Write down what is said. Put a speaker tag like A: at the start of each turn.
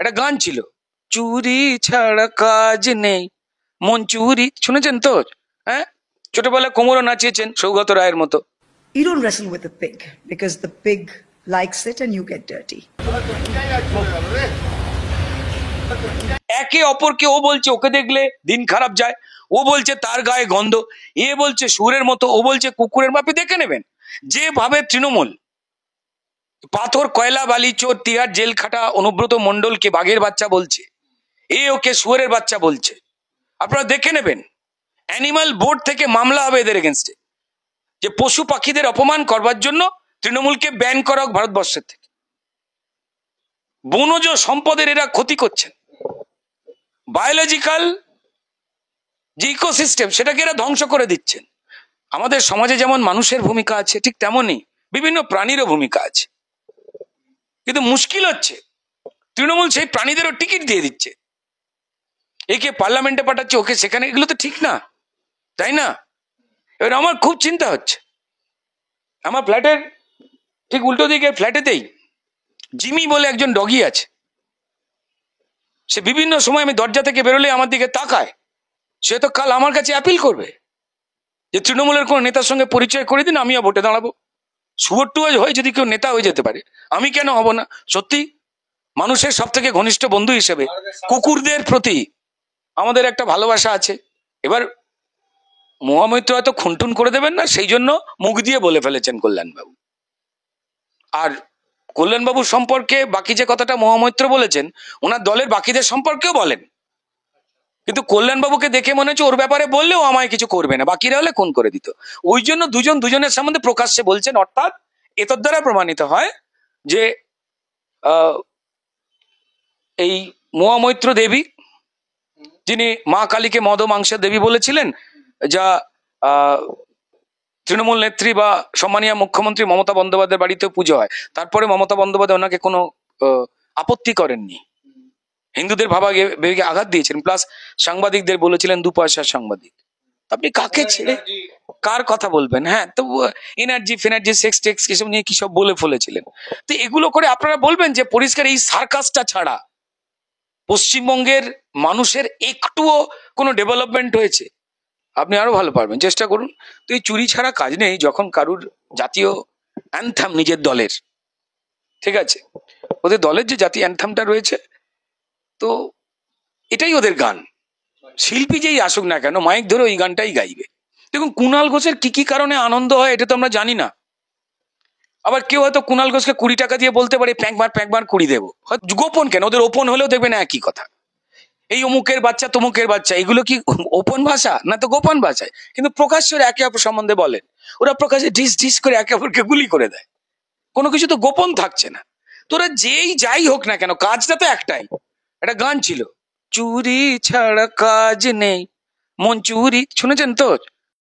A: একটা গান ছিল, চুরি ছাড়া কাজ নেই মন চুরি, শুনেছেন তো? হ্যাঁ, ছোটবেলায় কোমরও নাচিয়েছেন সৌগত রায়ের মতো।
B: You don't wrestle with the pig because the pig likes it and you get dirty.
A: একে অপরকে, ও বলছে ওকে দেখলে দিন খারাপ যায়, ও বলছে তার গায়ে গন্ধ, এ বলছে সুরের মতো, ও বলছে কুকুরের মাপে। দেখে নেবেন যেভাবে তৃণমূল পাথর কয়লা বালি চোর তিহার জেল খাটা অনুব্রত মণ্ডলকে বাঘের বাচ্চা বলছে, এ ওকে শুয়োরের বাচ্চা বলছে, আপনারা দেখে নেবেন। অ্যানিমাল বোর্ড থেকে মামলা হবে এদের এগেনস্টে, যে পশু পাখিদের অপমান করবার জন্য তৃণমূলকে ব্যান করা হোক ভারতবর্ষের থেকে। বনজ সম্পদের এরা ক্ষতি করছেন, বায়োলজিক্যাল যে ইকোসিস্টেম সেটাকে এরা ধ্বংস করে দিচ্ছেন। আমাদের সমাজে যেমন মানুষের ভূমিকা আছে, ঠিক তেমনই বিভিন্ন প্রাণীরও ভূমিকা আছে। কিন্তু মুশকিল হচ্ছে তৃণমূল সেই প্রাণীদেরও টিকিট দিয়ে দিচ্ছে, একে পার্লামেন্টে পাঠাচ্ছে, ওকে সেখানে। এগুলো তো ঠিক না, তাই না? এবার আমার খুব চিন্তা হচ্ছে, আমার ফ্ল্যাটের ঠিক উল্টো দিকে ফ্ল্যাটেতেই জিমি বলে একজন ডগি আছে। সে বিভিন্ন সময় আমি দরজা থেকে বেরোলে আমার দিকে তাকায়। সে তো কাল আমার কাছে অ্যাপিল করবে যে তৃণমূলের কোন নেতার সঙ্গে পরিচয় করে দিন, আমিও ভোটে দাঁড়াবো। সুবর্টু হয়ে যদি কেউ নেতা হয়ে যেতে পারে, আমি কেন হব না? সত্যি মানুষের সব থেকে ঘনিষ্ঠ বন্ধু হিসেবে কুকুরদের প্রতি আমাদের একটা ভালোবাসা আছে। এবার মহামৈত্র হয়তো খুনটুন করে দেবেন না, সেই জন্য মুখ দিয়ে বলে ফেলেছেন কল্যাণবাবু। আর কল্যাণবাবুর সম্পর্কে বাকি যে কথাটা মহামৈত্র বলেছেন, ওনার দলের বাকিদের সম্পর্কেও বলেন। কিন্তু কল্যাণবাবুকে দেখে মনে হচ্ছে ওর ব্যাপারে বললেও আমায় কিছু করবে না, বাকিরা হলে খুন করে দিত। ওই জন্য দুজন দুজনের সম্বন্ধে প্রকাশ্যে বলছেন। অর্থাৎ এতর দ্বারা প্রমাণিত হয় যে এই মহামৈত্র দেবী, যিনি মা কালীকে মদ মাংসের দেবী বলেছিলেন, যা তৃণমূল নেত্রী বা সম্মানীয় মুখ্যমন্ত্রী মমতা বন্দ্যোপাধ্যায়ের বাড়িতে পুজো হয়, তারপরে মমতা বন্দ্যোপাধ্যায় ওনাকে কোনো আপত্তি করেননি। হিন্দুদের ভাবাবেগে আঘাত দিয়েছেন, প্লাস সাংবাদিকদের বলেছিলেন 2 পয়সার সাংবাদিক। আপনি কাকে ছেড়ে কার কথা বলবেন? হ্যাঁ, তো এনার্জি ফেনার্জি সেক্স টেক্স এসব নিয়ে কি সব বলে ফেলেছিলেন। তো এগুলো করে আপনারা বলবেন যে পরিষ্কার এই সার্কাসটা ছাড়া পশ্চিমবঙ্গের মানুষের একটুও কোনো ডেভেলপমেন্ট হয়েছে? আপনি আরো ভালো পারবেন, চেষ্টা করুন। তো এই চুরি ছাড়া কাজ নেই। যখন কারুর জাতীয় অ্যানথাম নিজের দলের, ঠিক আছে, ওদের দলের যে জাতীয় অ্যানথামটা রয়েছে, তো এটাই ওদের গান। শিল্পী যেই আসুক না কেন, মাইক ধরে ওই গানটাই গাইবে। দেখুন কুণাল ঘোষের কি কি কারণে আনন্দ হয় এটা তো আমরা জানি না। আবার কেউ হয়তো কুণাল ঘোষকে 20 টাকা দিয়ে বলতে পারে প্যাঁকবার 20 দেবো। গোপন কেন? ওদের ওপন হলেও দেখবেন একই কথা, এই অমুকের বাচ্চা তমুকের বাচ্চা। এগুলো কি ওপন ভাষা না তো গোপন ভাষায়? কিন্তু প্রকাশ্যে একে অপর সম্বন্ধে বলেন। ওরা প্রকাশ্যে ডিস ডিস করে একে অপরকে গুলি করে দেয়। কোনো কিছু তো গোপন থাকছে না। তোরা যেই যাই হোক না কেন, কাজটা তো একটাই। একটা গান ছিল, চুরি ছাড়া কাজ নেই মন চুরি, শুনেছেন তো?